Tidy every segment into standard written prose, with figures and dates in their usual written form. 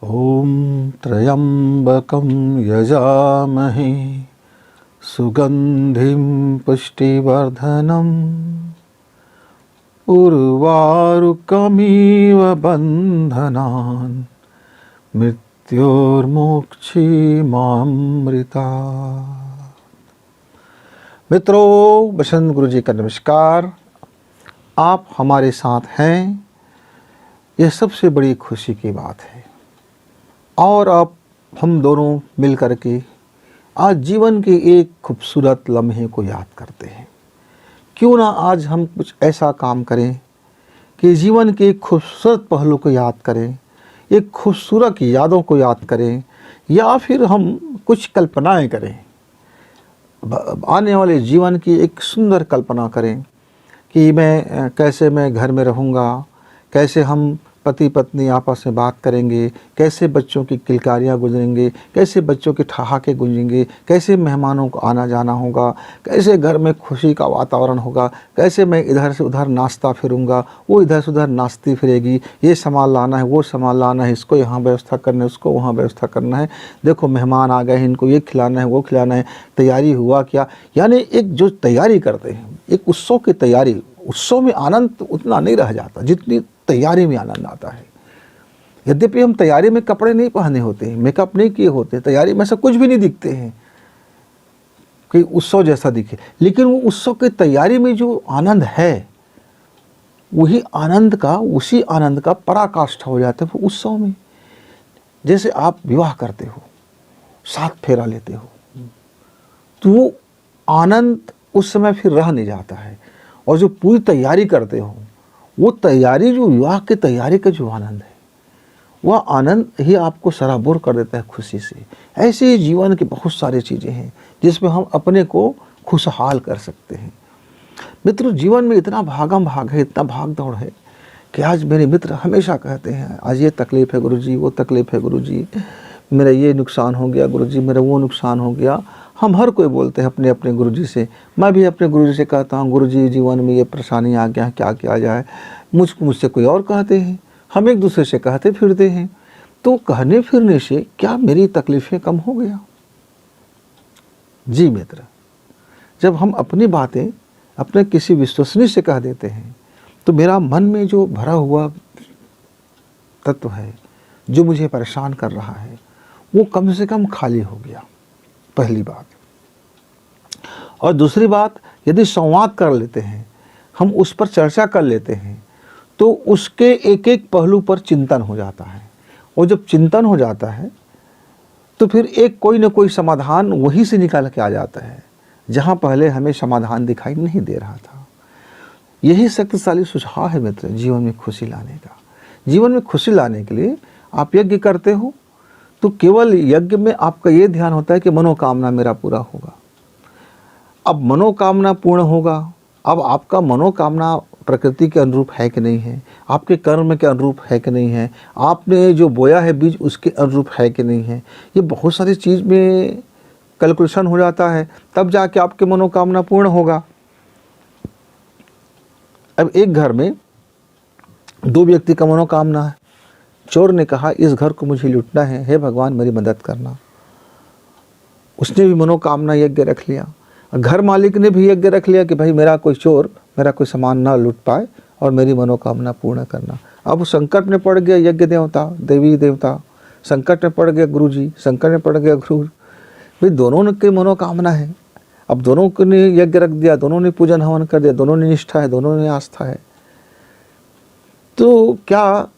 ॐ त्र्यम्बकं यजामहे सुगन्धिं पुष्टिवर्धनम् उर्वारुकमिव बन्धनान् मृत्योर्मोक्षीमामृतात्। मित्रों, बसंत गुरु जी का नमस्कार। आप हमारे साथ हैं, यह सबसे बड़ी खुशी की बात है। और अब हम दोनों मिल कर के आज जीवन के एक खूबसूरत लम्हे को याद करते हैं। क्यों ना आज हम कुछ ऐसा काम करें कि जीवन के एक खूबसूरत पहलू को याद करें, एक खूबसूरत यादों को याद करें, या फिर हम कुछ कल्पनाएं करें, आने वाले जीवन की एक सुंदर कल्पना करें कि कैसे मैं घर में रहूँगा, कैसे हम पति पत्नी आपस में बात करेंगे, कैसे बच्चों की किलकारियाँ गुजरेंगे, कैसे बच्चों के ठहाके गूंजेंगे, कैसे मेहमानों को आना जाना होगा, कैसे घर में खुशी का वातावरण होगा, कैसे मैं इधर से उधर नाचता फिरूंगा, वो इधर से उधर नाचती फिरेगी, ये सामान लाना है, वो सामान लाना है, इसको यहाँ व्यवस्था करना है, उसको वहाँ व्यवस्था करना है, देखो मेहमान आ गए हैं, इनको ये खिलाना है, वो खिलाना है, तैयारी हुआ क्या। यानी एक जो तैयारी करते हैं, एक उत्सव की तैयारी, उत्सव में आनंद उतना नहीं रह जाता जितनी तैयारी में आनंद आता है। यद्यपि हम तैयारी में कपड़े नहीं पहने होते हैं, मेकअप नहीं किए होते, तैयारी में से कुछ भी नहीं दिखते हैं कि उत्सव जैसा दिखे, लेकिन वो उत्सव की तैयारी में जो आनंद है, वही आनंद का, उसी आनंद का पराकाष्ठा हो जाता है वो उत्सव में। जैसे आप विवाह करते हो, 7 फेरा लेते हो, तो वो आनंद उस समय फिर रह नहीं जाता है। और जो पूरी तैयारी करते हो, वो तैयारी, जो विवाह की तैयारी का जो आनंद है, वह आनंद ही आपको सराबोर कर देता है खुशी से। ऐसे ही जीवन की बहुत सारी चीज़ें हैं जिसमें हम अपने को खुशहाल कर सकते हैं। मित्रों, जीवन में इतना भागम भाग है, इतना भाग दौड़ है कि आज मेरे मित्र हमेशा कहते हैं, आज ये तकलीफ़ है गुरुजी, वो तकलीफ़ है गुरुजी, मेरा ये नुकसान हो गया गुरुजी, मेरा वो नुकसान हो गया। हम हर कोई बोलते हैं अपने अपने गुरुजी से। मैं भी अपने गुरुजी से कहता हूँ, गुरुजी जीवन में ये परेशानी आ गया है, क्या किया जाए। मुझसे कोई और कहते हैं, हम एक दूसरे से कहते फिरते हैं। तो कहने फिरने से क्या मेरी तकलीफ़ें कम हो गया? जी मित्र, जब हम अपनी बातें अपने किसी विश्वसनीय से कह देते हैं, तो मेरा मन में जो भरा हुआ तत्व है, जो मुझे परेशान कर रहा है, वो कम से कम खाली हो गया, पहली बात। और दूसरी बात, यदि संवाद कर लेते हैं, हम उस पर चर्चा कर लेते हैं, तो उसके एक एक पहलू पर चिंतन हो जाता है। और जब चिंतन हो जाता है, तो फिर एक कोई न कोई समाधान वहीं से निकल के आ जाता है, जहाँ पहले हमें समाधान दिखाई नहीं दे रहा था। यही शक्तिशाली सुझाव है मित्र, जीवन में खुशी लाने का। जीवन में खुशी लाने के लिए आप यज्ञ करते हो, तो केवल यज्ञ में आपका ये ध्यान होता है कि मनोकामना मेरा पूरा होगा। अब मनोकामना पूर्ण होगा, अब आपका मनोकामना प्रकृति के अनुरूप है कि नहीं है, आपके कर्म के अनुरूप है कि नहीं है, आपने जो बोया है बीज उसके अनुरूप है कि नहीं है, ये बहुत सारी चीज़ में कैलकुलेशन हो जाता है, तब जाके आपके मनोकामना पूर्ण होगा। अब एक घर में 2 व्यक्ति का मनोकामना है। चोर ने कहा, इस घर को मुझे लूटना है, हे भगवान मेरी मदद करना। उसने भी मनोकामना यज्ञ रख लिया। घर मालिक ने भी यज्ञ रख लिया कि भाई मेरा कोई चोर मेरा कोई सामान ना लूट पाए और मेरी मनोकामना पूर्ण करना। अब संकट में पड़ गया यज्ञ देवता, देवी देवता, संकट में पड़ गया गुरुजी, संकट में पड़ गया गुरु। भाई दोनों की मनोकामना है, अब दोनों ने यज्ञ रख दिया, दोनों ने पूजन हवन कर दिया, दोनों ने निष्ठा है, दोनों ने आस्था है। तो क्या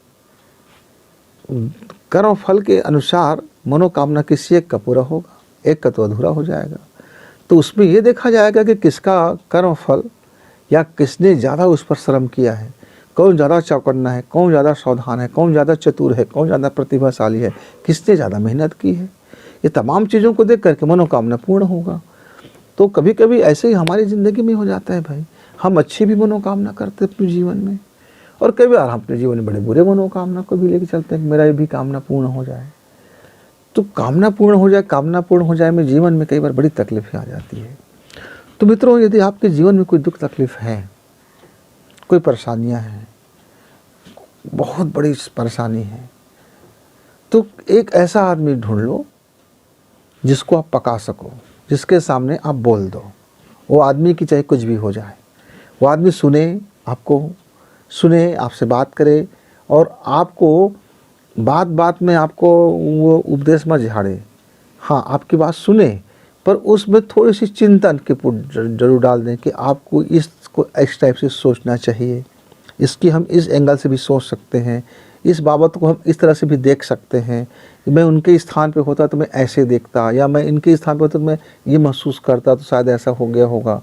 कर्म फल के अनुसार मनोकामना किसी एक का पूरा होगा, एक का तो अधूरा हो जाएगा। तो उसमें ये देखा जाएगा कि किसका कर्म फल या किसने ज़्यादा उस पर श्रम किया है, कौन ज़्यादा चौकन्ना है, कौन ज़्यादा सावधान है, कौन ज़्यादा चतुर है, कौन ज़्यादा प्रतिभाशाली है, किसने ज़्यादा मेहनत की है। ये तमाम चीज़ों को देख करके मनोकामना पूर्ण होगा। तो कभी कभी ऐसे ही हमारी ज़िंदगी में हो जाता है भाई, हम अच्छी भी मनोकामना करते अपने जीवन में, और कई बार हम अपने जीवन में बड़े बुरे मनोकामना को भी लेके चलते हैं कि मेरा ये भी कामना पूर्ण हो जाए। तो कामना पूर्ण हो जाए में जीवन में कई बार बड़ी तकलीफें आ जाती है। तो मित्रों, यदि आपके जीवन में कोई दुख तकलीफ है, कोई परेशानियां हैं, बहुत बड़ी परेशानी है, तो एक ऐसा आदमी ढूंढ लो जिसको आप पका सको, जिसके सामने आप बोल दो। वो आदमी की चाहे कुछ भी हो जाए, वो आदमी सुने आपको, सुने, आपसे बात करे, और आपको बात बात में आपको वो उपदेश मत झाड़े। हाँ, आपकी बात सुने, पर उसमें थोड़ी सी चिंतन की पुट जरूर डाल दें कि आपको इसको इस टाइप से सोचना चाहिए, इसकी हम इस एंगल से भी सोच सकते हैं, इस बाबत को हम इस तरह से भी देख सकते हैं। मैं उनके स्थान पे होता तो मैं ऐसे देखता, या मैं इनके स्थान पे होता तो मैं ये महसूस करता, तो शायद ऐसा हो गया होगा।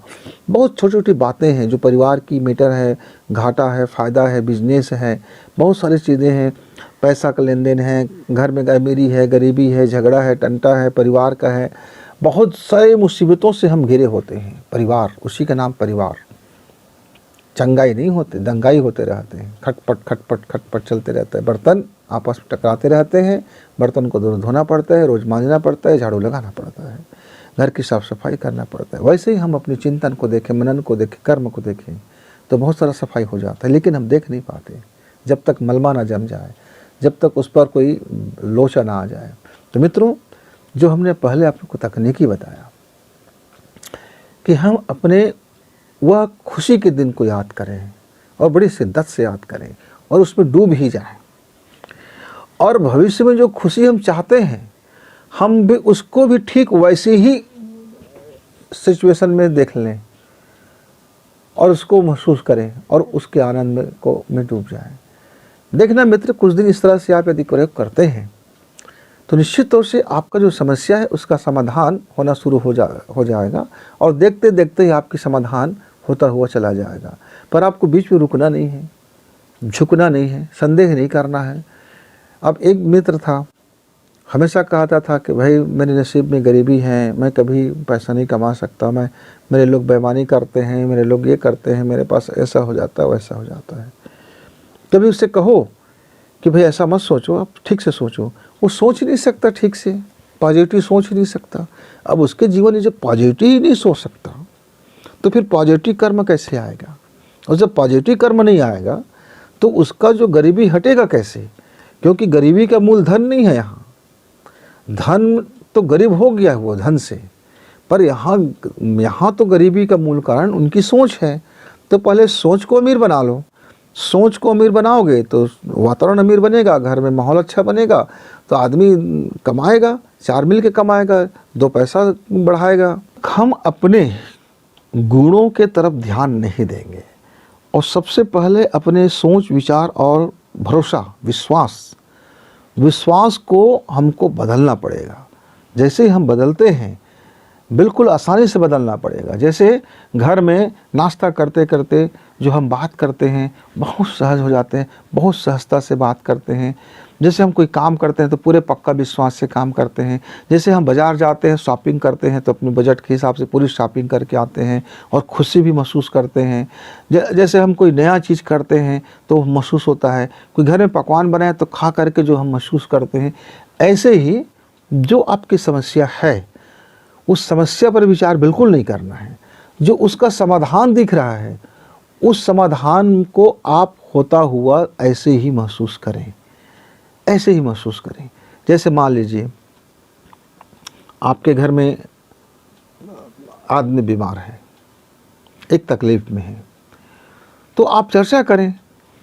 बहुत छोटी छोटी बातें हैं जो परिवार की मैटर है, घाटा है, फ़ायदा है, बिजनेस है, बहुत सारी चीज़ें हैं, पैसा का लेन देन है, घर में अमीरी है, गरीबी है, झगड़ा है, टंटा है, परिवार का है। बहुत सारे मुसीबतों से हम घिरे होते हैं। परिवार, उसी का नाम परिवार। चंगाई नहीं होते, दंगाई होते रहते हैं, खटपट खटपट खटपट चलते रहते हैं। बर्तन आपस में टकराते रहते हैं, बर्तन को धोना पड़ता है, रोज़ मांजना पड़ता है, झाड़ू लगाना पड़ता है, घर की साफ सफाई करना पड़ता है। वैसे ही हम अपने चिंतन को देखें, मनन को देखें, कर्म को देखें तो बहुत सारा सफाई हो जाता है, लेकिन हम देख नहीं पाते जब तक मलबा ना जम जाए, जब तक उस पर कोई लोचा ना आ जाए। तो मित्रों, जो हमने पहले आपको तकनीकी बताया कि हम अपने वह खुशी के दिन को याद करें और बड़ी शिद्दत से याद करें और उसमें डूब ही जाएं, और भविष्य में जो खुशी हम चाहते हैं हम भी उसको भी ठीक वैसे ही सिचुएशन में देख लें और उसको महसूस करें और उसके आनंद में डूब जाएं। देखना मित्र, कुछ दिन इस तरह से आप यदि प्रयोग करते हैं तो निश्चित तौर से आपका जो समस्या है उसका समाधान होना शुरू हो जाएगा, और देखते देखते ही आपकी समाधान होता हुआ चला जाएगा। पर आपको बीच में रुकना नहीं है, झुकना नहीं है, संदेह नहीं करना है। अब एक मित्र था, हमेशा कहता था कि भाई मेरे नसीब में गरीबी है, मैं कभी पैसा नहीं कमा सकता, मेरे लोग बेईमानी करते हैं, मेरे लोग ये करते हैं, मेरे पास ऐसा हो जाता है, वैसा हो जाता है। तभी उससे कहो कि भाई ऐसा मत सोचो, आप ठीक से सोचो। वो सोच नहीं सकता ठीक से, पॉजिटिव सोच नहीं सकता। अब उसके जीवन में जब पॉजिटिव ही नहीं सोच सकता तो फिर पॉजिटिव कर्म कैसे आएगा? और जब पॉजिटिव कर्म नहीं आएगा तो उसका जो गरीबी हटेगा कैसे? क्योंकि गरीबी का मूल धन नहीं है। यहाँ धन तो गरीब हो गया वो धन से, पर यहाँ तो गरीबी का मूल कारण उनकी सोच है। तो पहले सोच को अमीर बना लो। सोच को अमीर बनाओगे तो वातावरण अमीर बनेगा, घर में माहौल अच्छा बनेगा, तो आदमी कमाएगा, चार मिल के कमाएगा, दो पैसा बढ़ाएगा। हम अपने गुणों के तरफ ध्यान नहीं देंगे, और सबसे पहले अपने सोच विचार और भरोसा विश्वास को हमको बदलना पड़ेगा। जैसे ही हम बदलते हैं, बिल्कुल आसानी से बदलना पड़ेगा। जैसे घर में नाश्ता करते करते जो हम बात करते हैं बहुत सहज हो जाते हैं, बहुत सहजता से बात करते हैं। जैसे हम कोई काम करते हैं तो पूरे पक्का विश्वास से काम करते हैं। जैसे हम बाज़ार जाते हैं, शॉपिंग करते हैं तो अपने बजट के हिसाब से पूरी शॉपिंग करके आते हैं और खुशी भी महसूस करते हैं। जैसे हम कोई नया चीज़ करते हैं तो महसूस होता है, कोई घर में पकवान बनाए तो खा करके जो हम महसूस करते हैं। ऐसे ही जो आपकी समस्या है उस समस्या पर विचार बिल्कुल नहीं करना है। जो उसका समाधान दिख रहा है उस समाधान को आप होता हुआ ऐसे ही महसूस करें, ऐसे ही महसूस करें। जैसे मान लीजिए आपके घर में आदमी बीमार है, एक तकलीफ में है, तो आप चर्चा करें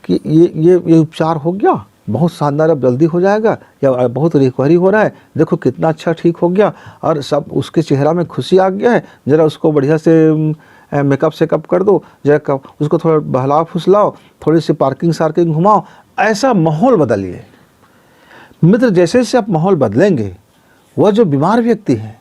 कि ये उपचार हो गया, बहुत शानदार, अब जल्दी हो जाएगा, या बहुत रिकवरी हो रहा है, देखो कितना अच्छा ठीक हो गया, और सब उसके चेहरा में खुशी आ गया है, ज़रा उसको बढ़िया से मेकअप सेकअप कर दो, जरा उसको थोड़ा बहलाओ फुसलाओ, थोड़ी सी पार्किंग सार्किंग घुमाओ। ऐसा माहौल बदलिए मित्र। जैसे जैसे आप माहौल बदलेंगे, वह जो बीमार व्यक्ति है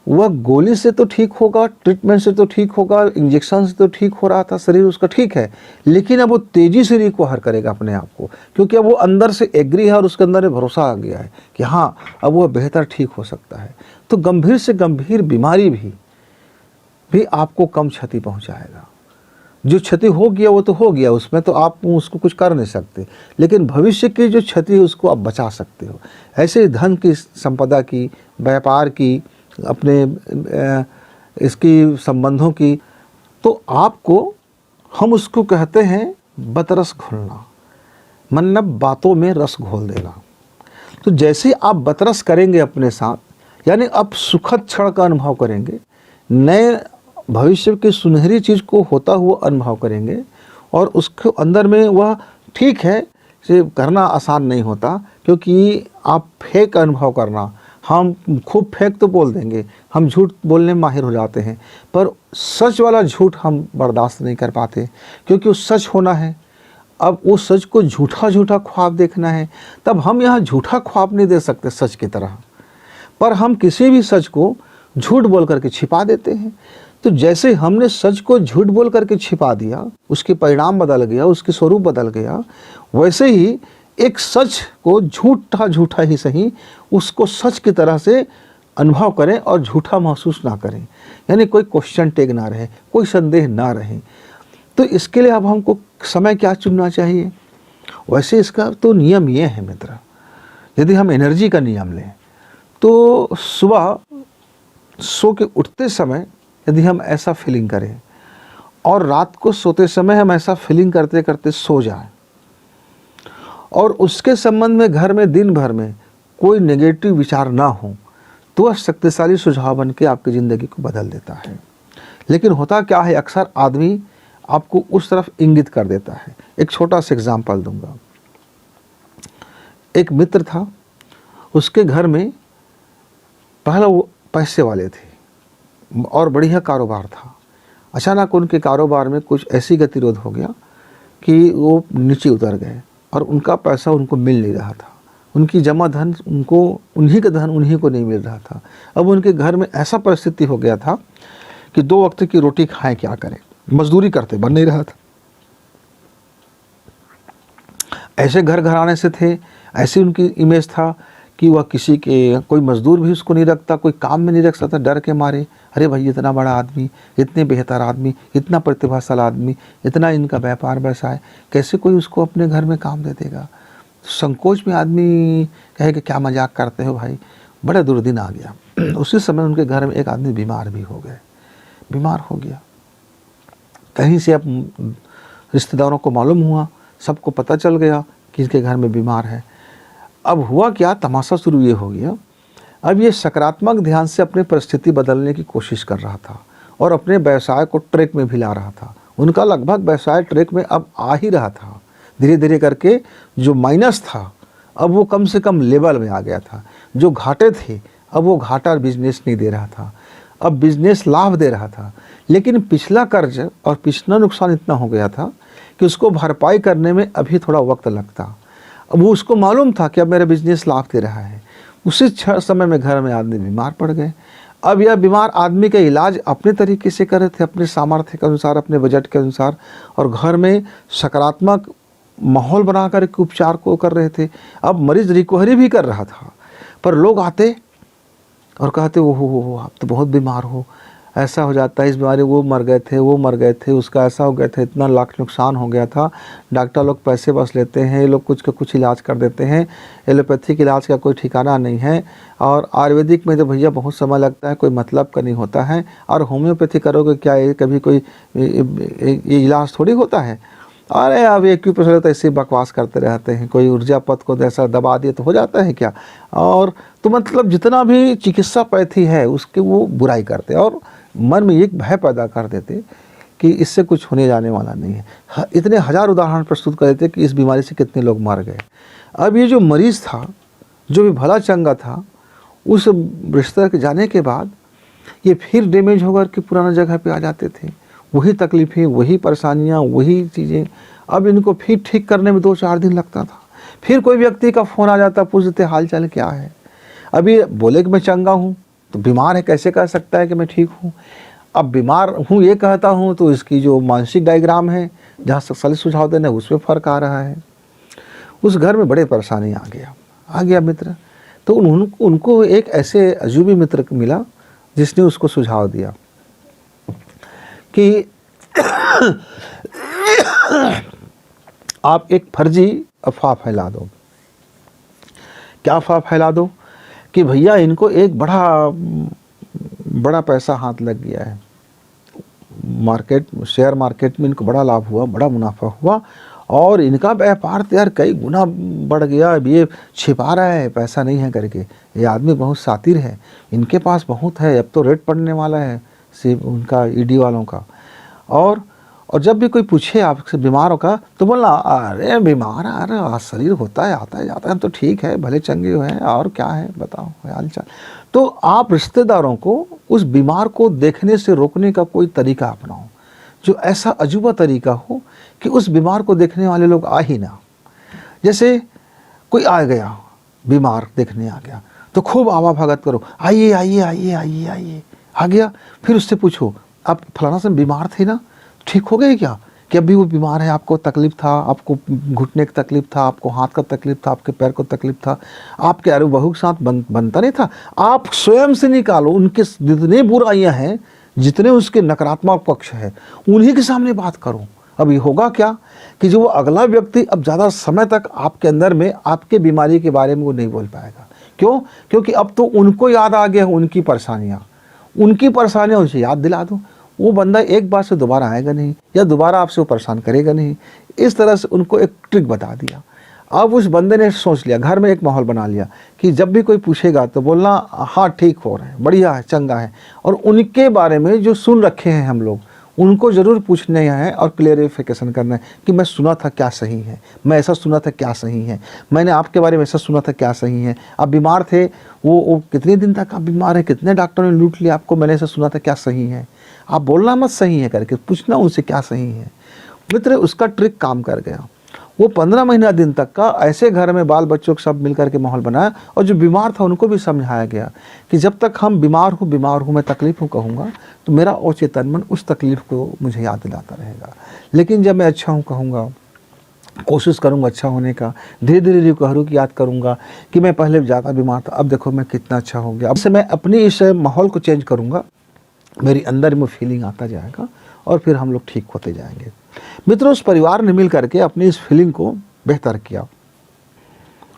वह गोली से तो ठीक होगा, ट्रीटमेंट से तो ठीक होगा, इंजेक्शन से तो ठीक हो रहा था, शरीर उसका ठीक है, लेकिन अब वो तेज़ी से रिकवर करेगा अपने आप को, क्योंकि अब वो अंदर से एग्री है और उसके अंदर भरोसा आ गया है कि हाँ अब वो बेहतर ठीक हो सकता है। तो गंभीर से गंभीर बीमारी भी आपको कम क्षति पहुंचाएगा। जो क्षति हो गया वो तो हो गया, उसमें तो आप उसको कुछ कर नहीं सकते, लेकिन भविष्य की जो क्षति है उसको आप बचा सकते हो। ऐसे धन की, संपदा की, व्यापार की, अपने इसकी संबंधों की, तो आपको हम उसको कहते हैं बदरस घोलना, मतलब बातों में रस घोल देना। तो जैसे आप बतरस करेंगे अपने साथ, यानी आप सुखद क्षण का अनुभव करेंगे, नए भविष्य की सुनहरी चीज़ को होता हुआ अनुभव करेंगे, और उसके अंदर में वह ठीक है से करना आसान नहीं होता, क्योंकि आप फेक अनुभव करना, हम खूब फेक तो बोल देंगे, हम झूठ बोलने में माहिर हो जाते हैं, पर सच वाला झूठ हम बर्दाश्त नहीं कर पाते, क्योंकि वो सच होना है। अब उस सच को झूठा झूठा ख्वाब देखना है, तब हम यहाँ झूठा ख्वाब नहीं दे सकते सच की तरह, पर हम किसी भी सच को झूठ बोल करके छिपा देते हैं। तो जैसे हमने सच को झूठ बोल करके छिपा दिया, उसके परिणाम बदल गया, उसके स्वरूप बदल गया, वैसे ही एक सच को झूठा झूठा ही सही उसको सच की तरह से अनुभव करें और झूठा महसूस ना करें, यानी कोई क्वेश्चन टैग ना रहे, कोई संदेह ना रहे। तो इसके लिए अब हमको समय क्या चुनना चाहिए? वैसे इसका तो नियम ये है मित्र, यदि हम एनर्जी का नियम लें तो सुबह सो के उठते समय यदि हम ऐसा फीलिंग करें, और रात को सोते समय हम ऐसा फीलिंग करते करते सो जाएं, और उसके संबंध में घर में दिन भर में कोई नेगेटिव विचार ना हो, तो वह शक्तिशाली सुझाव बन के आपकी ज़िंदगी को बदल देता है। लेकिन होता क्या है, अक्सर आदमी आपको उस तरफ इंगित कर देता है। एक छोटा सा एग्जाम्पल दूंगा। एक मित्र था, उसके घर में पहला वो पैसे वाले थे और बढ़िया कारोबार था। अचानक उनके कारोबार में कुछ ऐसी गतिरोध हो गया कि वो नीचे उतर गए और उनका पैसा उनको मिल नहीं रहा था। उनकी जमा धन उनको, उन्हीं का धन उन्हीं को नहीं मिल रहा था। अब उनके घर में ऐसा परिस्थिति हो गया था कि 2 वक्त की रोटी खाएं, क्या करें, मजदूरी करते बन नहीं रहा था। ऐसे घर घराने से थे, ऐसी उनकी इमेज था कि वह किसी के, कोई मजदूर भी उसको नहीं रखता, कोई काम में नहीं रख सकता डर के मारे। अरे भाई, इतना बड़ा आदमी, इतने बेहतर आदमी, इतना प्रतिभाशाली आदमी, इतना इनका व्यापार व्यवसाय, कैसे कोई उसको अपने घर में काम दे देगा? संकोच में आदमी कहे कि क्या मजाक करते हो भाई। बड़ा दुर्दिन आ गया। उसी समय उनके घर में एक आदमी बीमार भी हो गए, बीमार हो गया। कहीं से अब रिश्तेदारों को मालूम हुआ, सबको पता चल गया कि इसके घर में बीमार है। अब हुआ क्या, तमाशा शुरू ये हो गया, अब ये सकारात्मक ध्यान से अपनी परिस्थिति बदलने की कोशिश कर रहा था और अपने व्यवसाय को ट्रैक में भी ला रहा था। उनका लगभग व्यवसाय ट्रैक में अब आ ही रहा था। धीरे धीरे करके जो माइनस था अब वो कम से कम लेवल में आ गया था। जो घाटे थे अब वो घाटा बिजनेस नहीं दे रहा था, अब बिजनेस लाभ दे रहा था। लेकिन पिछला कर्ज और पिछला नुकसान इतना हो गया था कि उसको भरपाई करने में अभी थोड़ा वक्त लगता। अब वो उसको मालूम था कि अब मेरा बिजनेस लाभ दे रहा है। उसी समय में घर में आदमी बीमार पड़ गए। अब यह बीमार आदमी का इलाज अपने तरीके से कर रहे थे, अपने सामर्थ्य के अनुसार, अपने बजट के अनुसार, और घर में सकारात्मक माहौल बना कर के उपचार को कर रहे थे। अब मरीज रिकवरी भी कर रहा था, पर लोग आते और कहते ओहो आप तो बहुत बीमार हो, ऐसा हो जाता है, इस बीमारी, वो मर गए थे, वो मर गए थे, उसका ऐसा हो गया था, इतना लाख नुकसान हो गया था। डॉक्टर लोग पैसे बस लेते हैं, ये लोग कुछ का कुछ इलाज कर देते हैं। एलोपैथिक इलाज का कोई ठिकाना नहीं है, और आयुर्वेदिक में तो भैया बहुत समय लगता है, कोई मतलब का नहीं होता है। और होम्योपैथी करोगे क्या, ये कभी कोई ये इलाज थोड़ी होता है। अरे अब एक्यूप्रेशर तो ऐसे बकवास करते रहते हैं, कोई ऊर्जा पथ को ऐसा दबा दिए तो हो जाता है क्या। और तो मतलब जितना भी चिकित्सा पैथी है उसके वो बुराई करते और मन में एक भय पैदा कर देते कि इससे कुछ होने जाने वाला नहीं है। इतने हजार उदाहरण प्रस्तुत कर देते कि इस बीमारी से कितने लोग मर गए। अब ये जो मरीज़ था, जो भी भला चंगा था, उस रिश्ते के जाने के बाद ये फिर डैमेज होकर के पुराना जगह पे आ जाते थे। वही तकलीफ़ें, वही परेशानियाँ, वही चीज़ें। अब इनको फिर ठीक करने में 2-4 दिन लगता था। फिर कोई व्यक्ति का फ़ोन आ जाता, पूछते हाल चाल क्या है। अभी बोले कि मैं चंगा हूँ, तो बीमार है, कैसे कह सकता है कि मैं ठीक हूँ। अब बीमार हूँ ये कहता हूँ तो इसकी जो मानसिक डायग्राम है, जहाँ सही सुझाव देना है, उसमें फ़र्क आ रहा है। उस घर में बड़े परेशानी आ गया मित्र। तो उनको एक ऐसे अजूबी मित्र मिला जिसने उसको सुझाव दिया कि आप एक फर्जी अफवाह फैला दो। क्या अफवाह फैला दो कि भैया इनको एक बड़ा पैसा हाथ लग गया है, शेयर मार्केट में इनको बड़ा लाभ हुआ, बड़ा मुनाफा हुआ, और इनका व्यापार तो यार कई गुना बढ़ गया, अब ये छिपा रहा है पैसा नहीं है करके। ये आदमी बहुत शातिर है, इनके पास बहुत है, अब तो रेट पड़ने वाला है सिर्फ उनका ईडी वालों का। और जब भी कोई पूछे आपसे बीमार होगा तो बोलना अरे बीमार, अरे शरीर होता है, आता है जाता है, तो ठीक है, भले चंगे हुए हैं, और क्या है बताओ हाल चाल। तो आप रिश्तेदारों को उस बीमार को देखने से रोकने का कोई तरीका अपनाओ, जो ऐसा अजूबा तरीका हो कि उस बीमार को देखने वाले लोग आ ही ना। जैसे कोई आ गया बीमार देखने आ गया तो खूब आवा भगत करो, आइए आइए आइए आइए आइए, आ गया। फिर उससे पूछो आप फलाना से बीमार थे ना, ठीक हो गए क्या, कि अभी वो बीमार है, आपको तकलीफ था, आपको घुटने की तकलीफ था, आपको हाथ का तकलीफ था, आपके पैर को तकलीफ था, आपके अरे बहू के साथ बनता नहीं था। आप स्वयं से निकालो उनके जितने बुराइयां हैं, जितने उसके नकारात्मक पक्ष है, उन्हीं के सामने बात करो। अब ये होगा क्या कि जो वो अगला व्यक्ति अब ज़्यादा समय तक आपके अंदर में आपके बीमारी के बारे में वो नहीं बोल पाएगा। क्यों? क्योंकि अब तो उनको याद आ गया उनकी परेशानियाँ उनसे याद दिला दो, वो बंदा एक बार से दोबारा आएगा नहीं, या दोबारा आपसे वो परेशान करेगा नहीं। इस तरह से उनको एक ट्रिक बता दिया। अब उस बंदे ने सोच लिया, घर में एक माहौल बना लिया कि जब भी कोई पूछेगा तो बोलना हाँ ठीक हो रहा है, बढ़िया है, चंगा है। और उनके बारे में जो सुन रखे हैं हम लोग, उनको ज़रूर पूछना है और क्लेरिफिकेशन करना है कि मैं सुना था क्या सही है, मैं ऐसा सुना था क्या सही है, मैंने आपके बारे में ऐसा सुना था क्या सही है, आप बीमार थे, वो कितने दिन तक आप बीमार हैं, कितने डॉक्टरों ने लूट लिया आपको, मैंने ऐसा सुना था क्या सही है। आप बोलना मत सही है करके, पूछना उनसे क्या सही है। मित्र, उसका ट्रिक काम कर गया। वो 15 महीना दिन तक का ऐसे घर में बाल बच्चों के सब मिलकर के माहौल बनाया, और जो बीमार था उनको भी समझाया गया कि जब तक हम बीमार हूँ मैं तकलीफ़ हूँ कहूँगा तो मेरा अवचेतन मन उस तकलीफ़ को मुझे याद दिलाता रहेगा। लेकिन जब मैं अच्छा हूँ कहूँगा, कोशिश करूँगा अच्छा होने का, धीरे धीरे रिकवरी की याद करूँगा कि मैं पहले ज़्यादा बीमार था, अब देखो मैं कितना अच्छा हो गया। अब से मैं अपनी इस माहौल को चेंज करूँगा, मेरी अंदर में फीलिंग आता जाएगा और फिर हम लोग ठीक होते जाएंगे। मित्रों, उस परिवार ने मिल करके अपनी इस फीलिंग को बेहतर किया।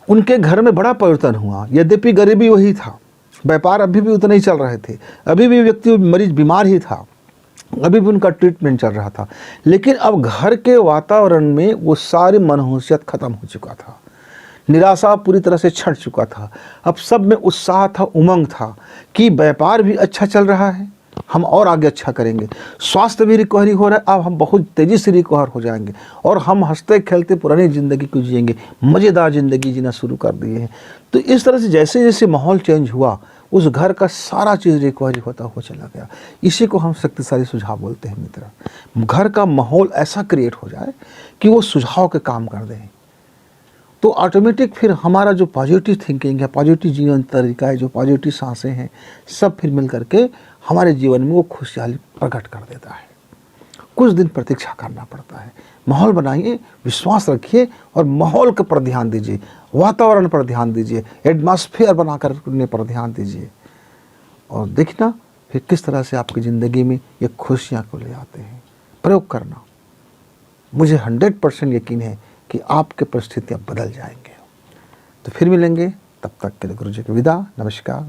उनके घर में बड़ा परिवर्तन हुआ। यद्यपि गरीबी वही था, व्यापार अभी भी उतने ही चल रहे थे, अभी भी व्यक्ति मरीज बीमार ही था, अभी भी उनका ट्रीटमेंट चल रहा था, लेकिन अब घर के वातावरण में वो सारी मनहूसियत खत्म हो चुका था, निराशा पूरी तरह से छट चुका था। अब सब में उत्साह था, उमंग था कि व्यापार भी अच्छा चल रहा है, हम और आगे अच्छा करेंगे, स्वास्थ्य भी रिकवरी हो रहा है, अब हम बहुत तेज़ी से रिकवर हो जाएंगे और हम हंसते खेलते पुरानी ज़िंदगी को जिएंगे, मज़ेदार ज़िंदगी जीना शुरू कर दिए हैं। तो इस तरह से जैसे जैसे माहौल चेंज हुआ, उस घर का सारा चीज़ रिकवरी होता हुआ चला गया। इसी को हम शक्तिशाली सुझाव बोलते हैं मित्र। घर का माहौल ऐसा क्रिएट हो जाए कि वो सुझाव के काम कर दें, तो ऑटोमेटिक फिर हमारा जो पॉजिटिव थिंकिंग है, पॉजिटिव जीवन तरीका है, जो पॉजिटिव सांसें हैं, सब फिर मिल करके हमारे जीवन में वो खुशहाली प्रकट कर देता है। कुछ दिन प्रतीक्षा करना पड़ता है। माहौल बनाइए, विश्वास रखिए और माहौल के पर ध्यान दीजिए, वातावरण पर ध्यान दीजिए, एटमॉस्फेयर बना करने पर ध्यान दीजिए, और देखना फिर किस तरह से आपकी ज़िंदगी में ये खुशियाँ को ले आते हैं। प्रयोग करना, मुझे 100% यकीन है कि आपके परिस्थितियाँ बदल जाएंगे। तो फिर मिलेंगे, तब तक के लिए गुरु जी की विदा, नमस्कार।